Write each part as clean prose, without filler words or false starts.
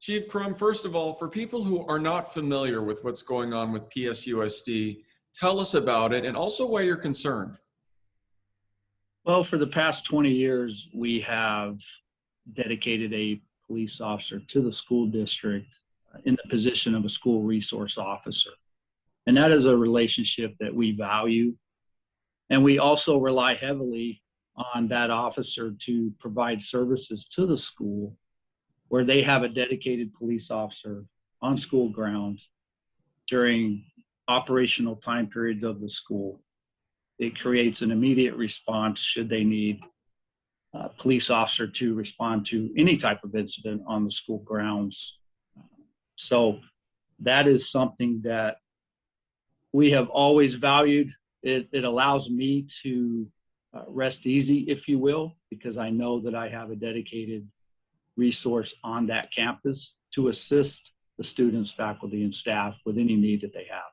Chief Crum, first of all, for people who are not familiar with what's going on with PSUSD, tell us about it and also why you're concerned. Well, for the past 20 years, we have dedicated a police officer to the school district in the position of a school resource officer. And that is a relationship that we value. And we also rely heavily on that officer to provide services to the school where they have a dedicated police officer on school grounds during operational time periods of the school. It creates an immediate response should they need a police officer to respond to any type of incident on the school grounds. So that is something that we have always valued. It allows me to rest easy, if you will, because I know that I have a dedicated resource on that campus to assist the students, faculty, and staff with any need that they have.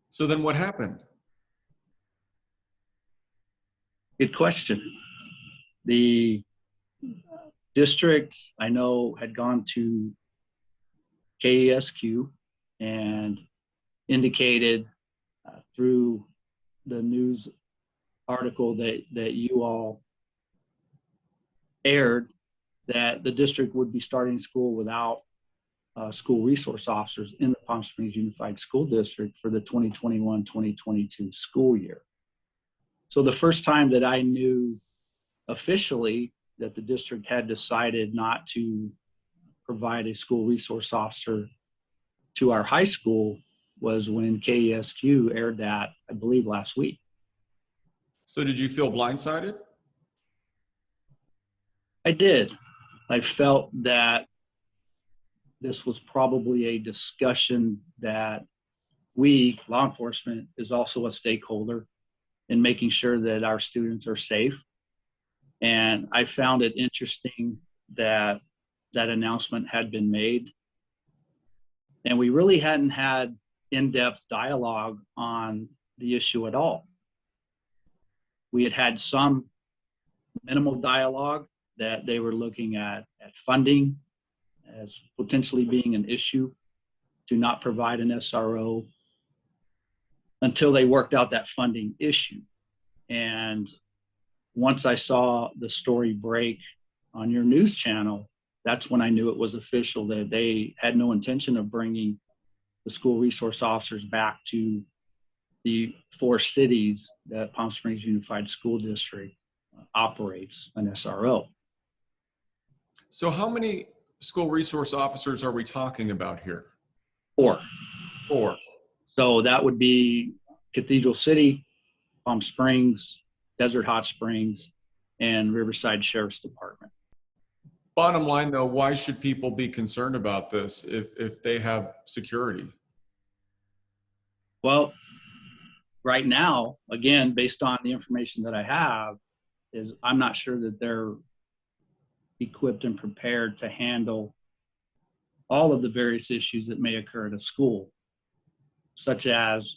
So then what happened? Good question. The district, I know, had gone to KESQ and indicated through the news article that you all aired that the district would be starting school without school resource officers in the Palm Springs Unified School District for the 2021-2022 school year. So the first time that I knew officially that the district had decided not to provide a school resource officer to our high school was when KESQ aired that, I believe, last week. So did you feel blindsided? I did. I felt that this was probably a discussion that we, law enforcement, is also a stakeholder in making sure that our students are safe. And I found it interesting that that announcement had been made. And we really hadn't had in-depth dialogue on the issue at all. We had had some minimal dialogue that they were looking at funding as potentially being an issue to not provide an SRO until they worked out that funding issue. And once I saw the story break on your news channel, that's when I knew it was official, that they had no intention of bringing the school resource officers back to the 4 cities that Palm Springs Unified School District operates an SRO. So how many school resource officers are we talking about here? 4. 4. So that would be Cathedral City, Palm Springs, Desert Hot Springs, and Riverside Sheriff's Department. Bottom line though, why should people be concerned about this if they have security? Well, right now, again, based on the information that I have, is I'm not sure that they're equipped and prepared to handle all of the various issues that may occur at a school, such as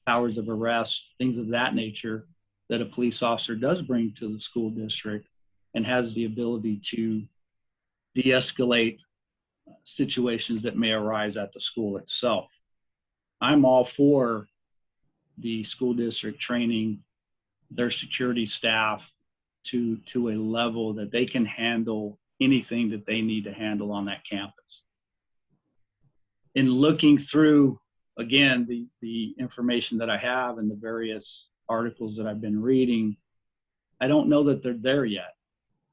powers of arrest, things of that nature that a police officer does bring to the school district and has the ability to de-escalate situations that may arise at the school itself. I'm all for the school district training their security staff to a level that they can handle anything that they need to handle on that campus. In looking through, again, the information that I have and the various articles that I've been reading, I don't know that they're there yet.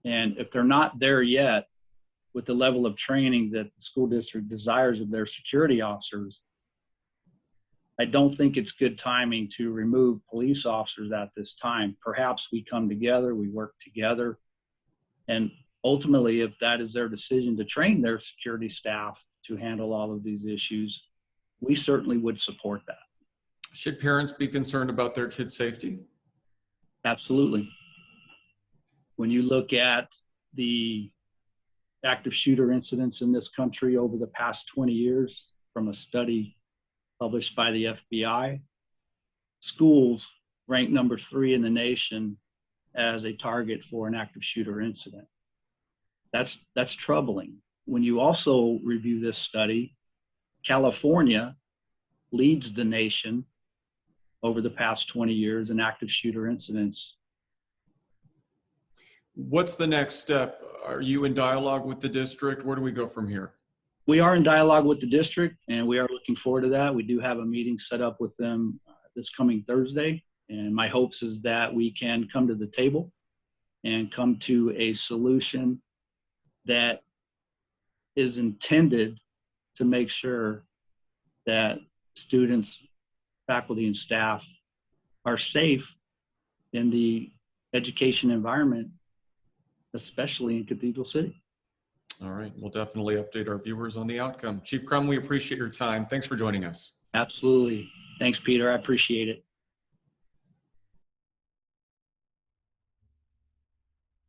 And if they're not there yet with the level of training that the school district desires of their security officers, I don't think it's good timing to remove police officers at this time. Perhaps we come together, we work together, and ultimately, if that is their decision to train their security staff to handle all of these issues, we certainly would support that. Should parents be concerned about their kids' safety? Absolutely. When you look at the active shooter incidents in this country over the past 20 years, from a study published by the FBI, schools rank number 3 in the nation as a target for an active shooter incident. That's troubling. when you also review this study, California leads the nation over the past 20 years in active shooter incidents. What's the next step? Are you in dialogue with the district? Where do we go from here? We are in dialogue with the district, and we are looking forward to that. We do have a meeting set up with them this coming Thursday, and my hopes is that we can come to the table and come to a solution that is intended to make sure that students, faculty, and staff are safe in the education environment, especially in Cathedral City. All right. We'll definitely update our viewers on the outcome. Chief Crum, we appreciate your time. Thanks for joining us. Absolutely. Thanks, Peter. I appreciate it.